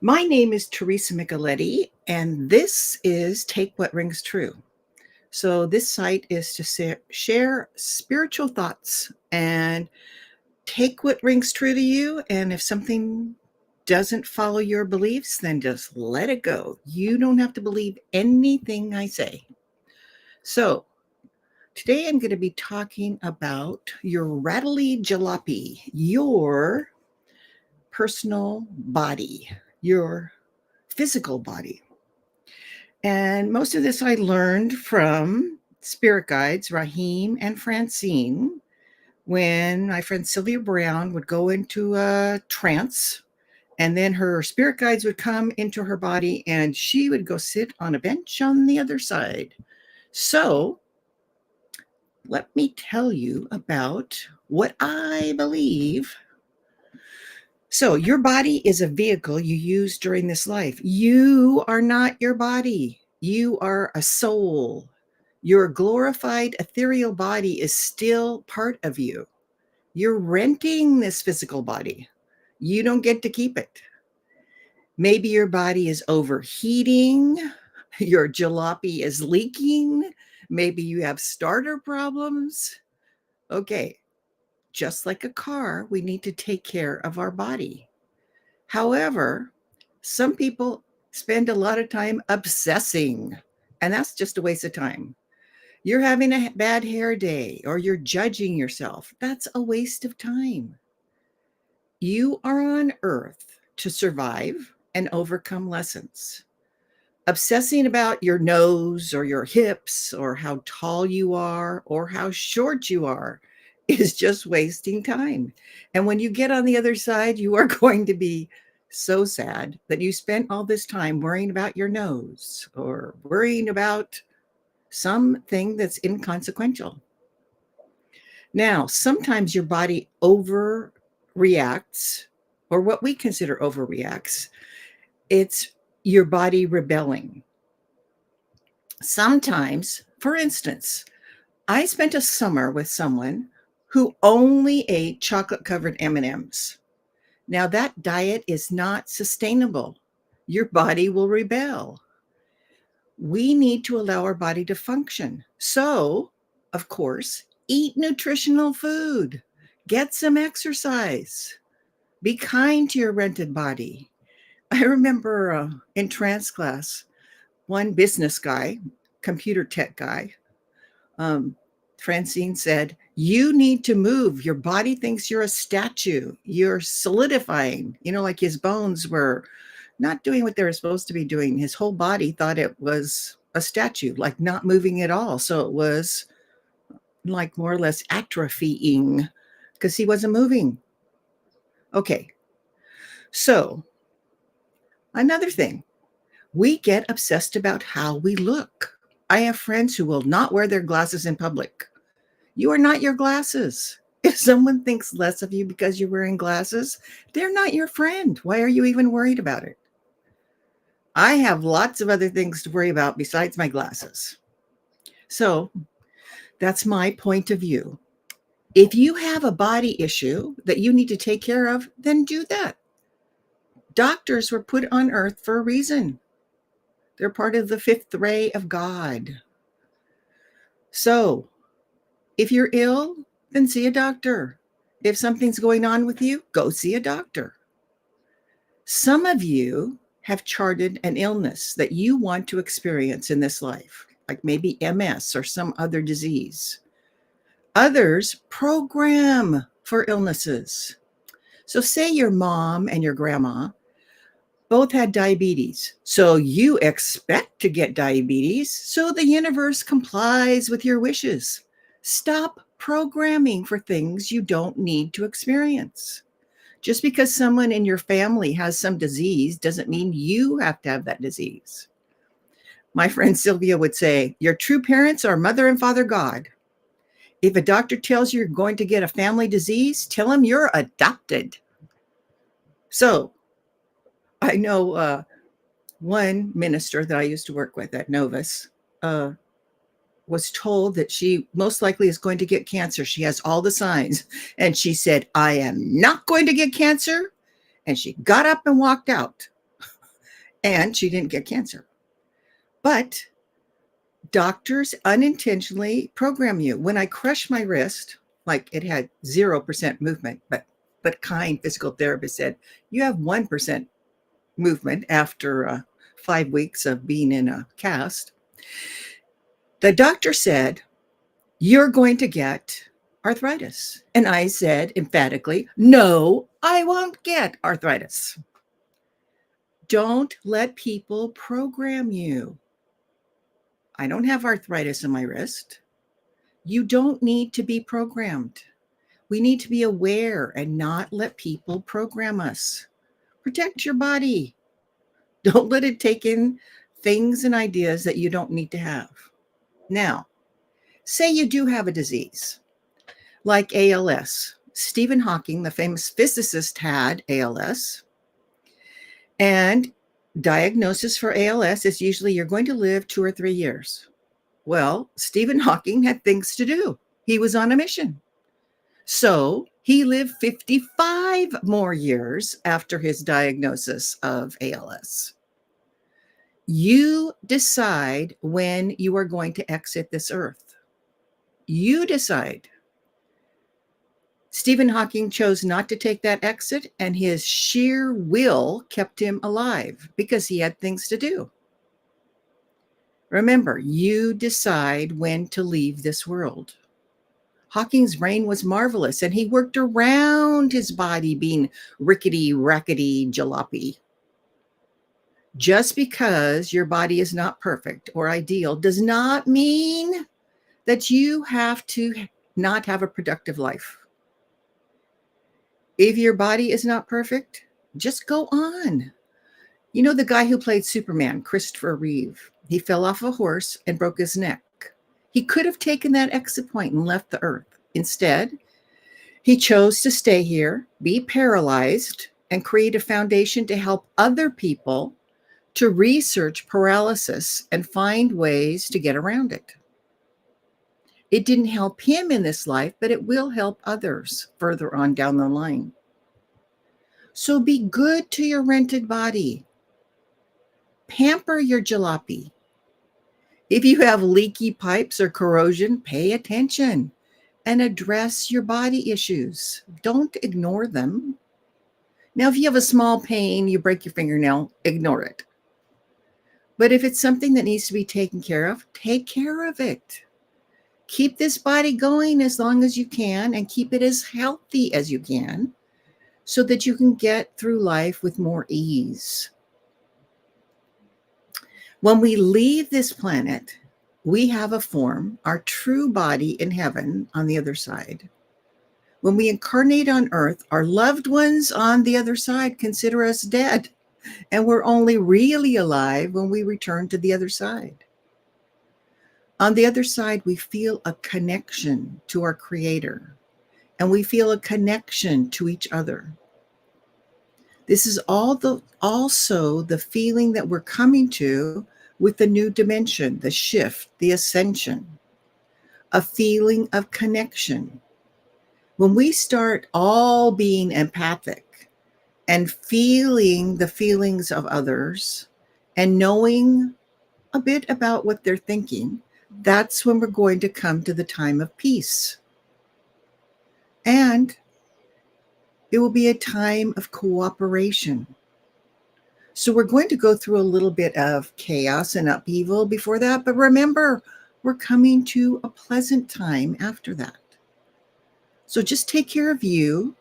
My name is Teresa Micheletti, and this is Take What Rings True. So, this site is to share spiritual thoughts and take what rings true to you. And if something doesn't follow your beliefs, then just let it go. You don't have to believe anything I say. So, today I'm going to be talking about your rattly jalopy, your personal body, your physical body. And most of this I learned from spirit guides, Rahim and Francine, when my friend Sylvia Brown would go into a trance, and then her spirit guides would come into her body and she would go sit on a bench on the other side. So, let me tell you about what I believe. So, your body is a vehicle you use during this life. You are not your body. You are a soul. Your glorified ethereal body is still part of you. You're renting this physical body. You don't get to keep it. Maybe your body is overheating. Your jalopy is leaking. Maybe you have starter problems. Okay, just like a car, we need to take care of our body. However, some people spend a lot of time obsessing, and that's just a waste of time. You're having a bad hair day or you're judging yourself. That's a waste of time. You are on earth to survive and overcome lessons. Obsessing about your nose or your hips or how tall you are or how short you are is just wasting time. And when you get on the other side, you are going to be so sad that you spent all this time worrying about your nose or worrying about something that's inconsequential. Now, sometimes your body overreacts, or what we consider overreacts. It's your body rebelling. Sometimes, for instance, I spent a summer with someone who only ate chocolate-covered M&Ms. Now, that diet is not sustainable. Your body will rebel. We need to allow our body to function. So, of course, eat nutritional food, get some exercise, be kind to your rented body. I remember in trance class, one business guy, computer tech guy, Francine said, "You need to move. Your body thinks you're a statue. You're solidifying." Like his bones were not doing what they were supposed to be doing. His whole body thought it was a statue, like not moving at all. So it was like more or less atrophying because he wasn't moving. Okay. So another thing, we get obsessed about how we look. I have friends who will not wear their glasses in public. You are not your glasses. If someone thinks less of you because you're wearing glasses, they're not your friend. Why are you even worried about it? I have lots of other things to worry about besides my glasses. So that's my point of view. If you have a body issue that you need to take care of, then do that. Doctors were put on earth for a reason. They're part of the fifth ray of God. So if you're ill, then see a doctor. If something's going on with you, go see a doctor. Some of you have charted an illness that you want to experience in this life, like maybe MS or some other disease. Others program for illnesses. So say your mom and your grandma both had diabetes. So you expect to get diabetes, so the universe complies with your wishes. Stop programming for things you don't need to experience. Just because someone in your family has some disease doesn't mean you have to have that disease. My friend Sylvia would say, your true parents are Mother and Father God. If a doctor tells you you're going to get a family disease, tell him you're adopted. So I know one minister that I used to work with at Novus was told that she most likely is going to get cancer. She has all the signs. And she said, I am not going to get cancer. And she got up and walked out. and she didn't get cancer. But doctors unintentionally program you. When I crushed my wrist, like it had 0% movement, but kind physical therapist said, you have 1% movement after 5 weeks of being in a cast. The doctor said, you're going to get arthritis. And I said emphatically, no, I won't get arthritis. Don't let people program you. I don't have arthritis in my wrist. You don't need to be programmed. We need to be aware and not let people program us. Protect your body. Don't let it take in things and ideas that you don't need to have. Now, say you do have a disease like ALS. Stephen Hawking, the famous physicist, had ALS. And diagnosis for ALS is usually you're going to live 2 or 3 years. Well, Stephen Hawking had things to do. He was on a mission. So he lived 55 more years after his diagnosis of ALS. You decide when you are going to exit this earth. You decide. Stephen Hawking chose not to take that exit, and his sheer will kept him alive because he had things to do. Remember, you decide when to leave this world. Hawking's brain was marvelous, and he worked around his body being rickety, rackety, jalopy. Just because your body is not perfect or ideal does not mean that you have to not have a productive life. If your body is not perfect, just go on. You know the guy who played Superman, Christopher Reeve? He fell off a horse and broke his neck. He could have taken that exit point and left the earth. Instead, he chose to stay here, be paralyzed, and create a foundation to help other people to research paralysis and find ways to get around it. It didn't help him in this life, but it will help others further on down the line. So be good to your rented body. Pamper your jalopy. If you have leaky pipes or corrosion, pay attention and address your body issues. Don't ignore them. Now, if you have a small pain, you break your fingernail, ignore it. But if it's something that needs to be taken care of, take care of it. Keep this body going as long as you can and keep it as healthy as you can so that you can get through life with more ease. When we leave this planet, we have a form, our true body in heaven on the other side. When we incarnate on earth, our loved ones on the other side consider us dead, and we're only really alive when we return to the other side. On the other side, we feel a connection to our Creator, and we feel a connection to each other. This is also the feeling that we're coming to with the new dimension, the shift, the ascension, a feeling of connection. When we start all being empathic and feeling the feelings of others and knowing a bit about what they're thinking, that's when we're going to come to the time of peace. And it will be a time of cooperation. So we're going to go through a little bit of chaos and upheaval before that, but remember, we're coming to a pleasant time after that. So just take care of you,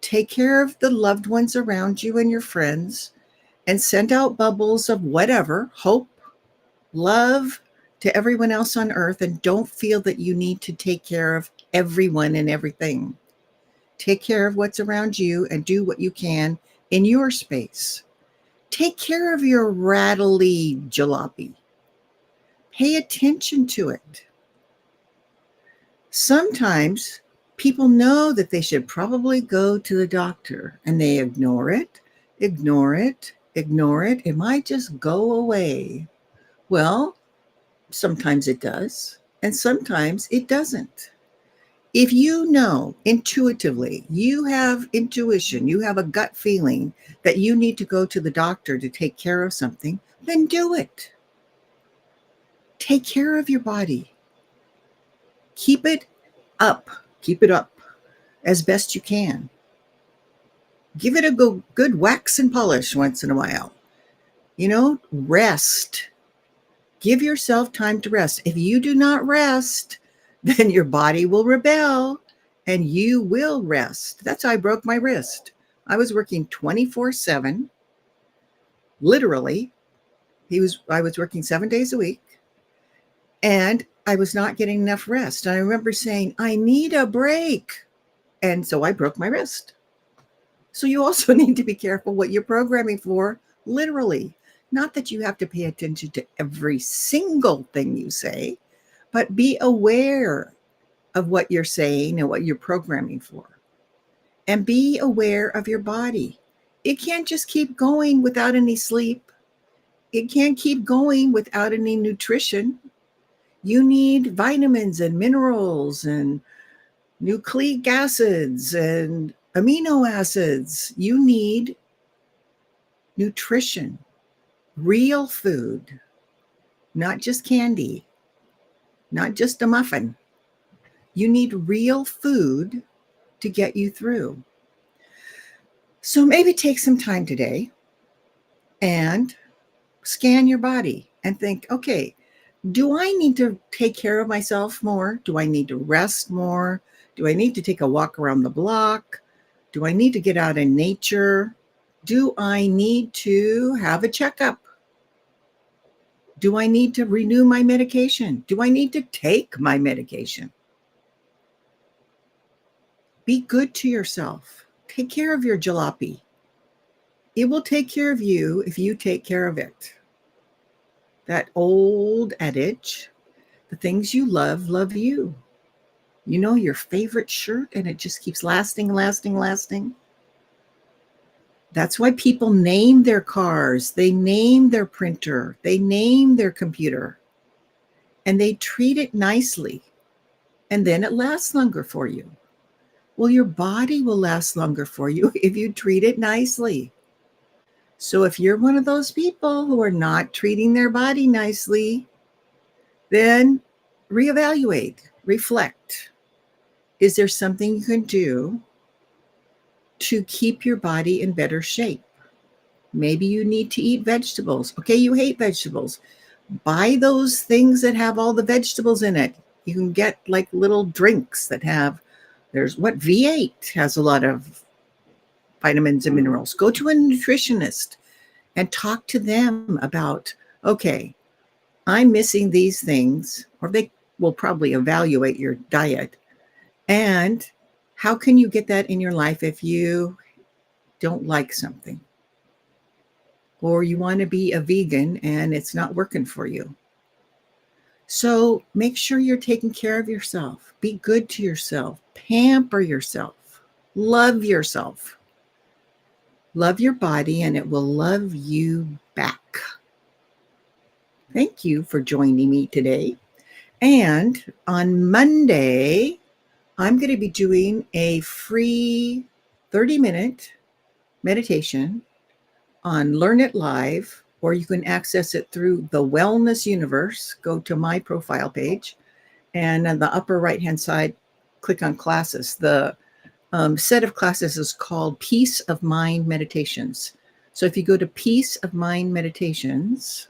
take care of the loved ones around you and your friends, and send out bubbles of whatever, hope, love to everyone else on earth, and don't feel that you need to take care of everyone and everything. Take care of what's around you and do what you can in your space. Take care of your rattly jalopy. Pay attention to it. Sometimes people know that they should probably go to the doctor and they ignore it, ignore it, ignore it. It might just go away. Well, sometimes it does, and sometimes it doesn't. If you know intuitively, you have intuition, you have a gut feeling that you need to go to the doctor to take care of something, then do it. Take care of your body. Keep it up. Keep it up as best you can. Give it a good wax and polish once in a while. Rest. Give yourself time to rest. If you do not rest, then your body will rebel and you will rest. That's how I broke my wrist. I was working 24/7, literally. I was working 7 days a week, and I was not getting enough rest. I remember saying, I need a break. And so I broke my wrist. So you also need to be careful what you're programming for, literally. Not that you have to pay attention to every single thing you say, but be aware of what you're saying and what you're programming for. And be aware of your body. It can't just keep going without any sleep. It can't keep going without any nutrition. You need vitamins and minerals and nucleic acids and amino acids. You need nutrition, real food, not just candy, not just a muffin. You need real food to get you through. So maybe take some time today and scan your body and think, okay, do I need to take care of myself more? Do I need to rest more? Do I need to take a walk around the block? Do I need to get out in nature? Do I need to have a checkup? Do I need to renew my medication? Do I need to take my medication? Be good to yourself. Take care of your jalopy. It will take care of you if you take care of it. That old adage, the things you love you. You know, your favorite shirt, and it just keeps lasting. That's why people name their cars, they name their printer, they name their computer, and they treat it nicely. And then it lasts longer for you. Well, your body will last longer for you if you treat it nicely. So if you're one of those people who are not treating their body nicely, then reevaluate, reflect. Is there something you can do to keep your body in better shape? Maybe you need to eat vegetables. Okay, you hate vegetables. Buy those things that have all the vegetables in it. You can get like little drinks that have, V8 has a lot of vitamins and minerals. Go to a nutritionist and talk to them about, okay, I'm missing these things, or they will probably evaluate your diet. And how can you get that in your life if you don't like something? Or you want to be a vegan and it's not working for you. So make sure you're taking care of yourself. Be good to yourself. Pamper yourself. Love yourself. Love your body, and it will love you back. Thank you for joining me today. And on Monday, I'm going to be doing a free 30-minute meditation on Learn It Live, or you can access it through the Wellness Universe. Go to my profile page, and on the upper right-hand side, click on classes. The set of classes is called Peace of Mind Meditations. So if you go to Peace of Mind Meditations,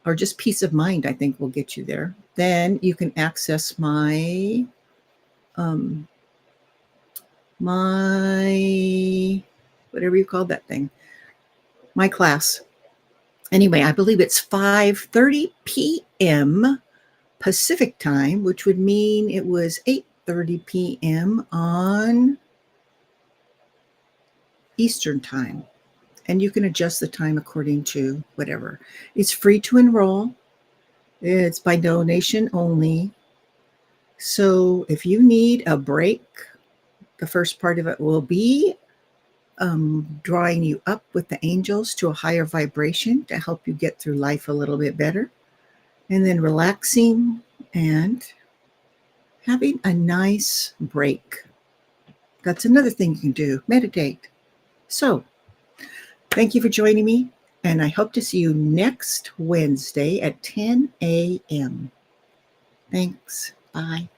or just Peace of Mind, I think will get you there, then you can access my whatever you call that thing, my class. Anyway, I believe it's 5:30 p.m. Pacific time, which would mean it was 8:30 p.m. on Eastern time. And you can adjust the time according to whatever. It's free to enroll. It's by donation only. So if you need a break, the first part of it will be drawing you up with the angels to a higher vibration to help you get through life a little bit better. And then relaxing and having a nice break. That's another thing you can do, meditate. So, thank you for joining me, and I hope to see you next Wednesday at 10 a.m. Thanks. Bye.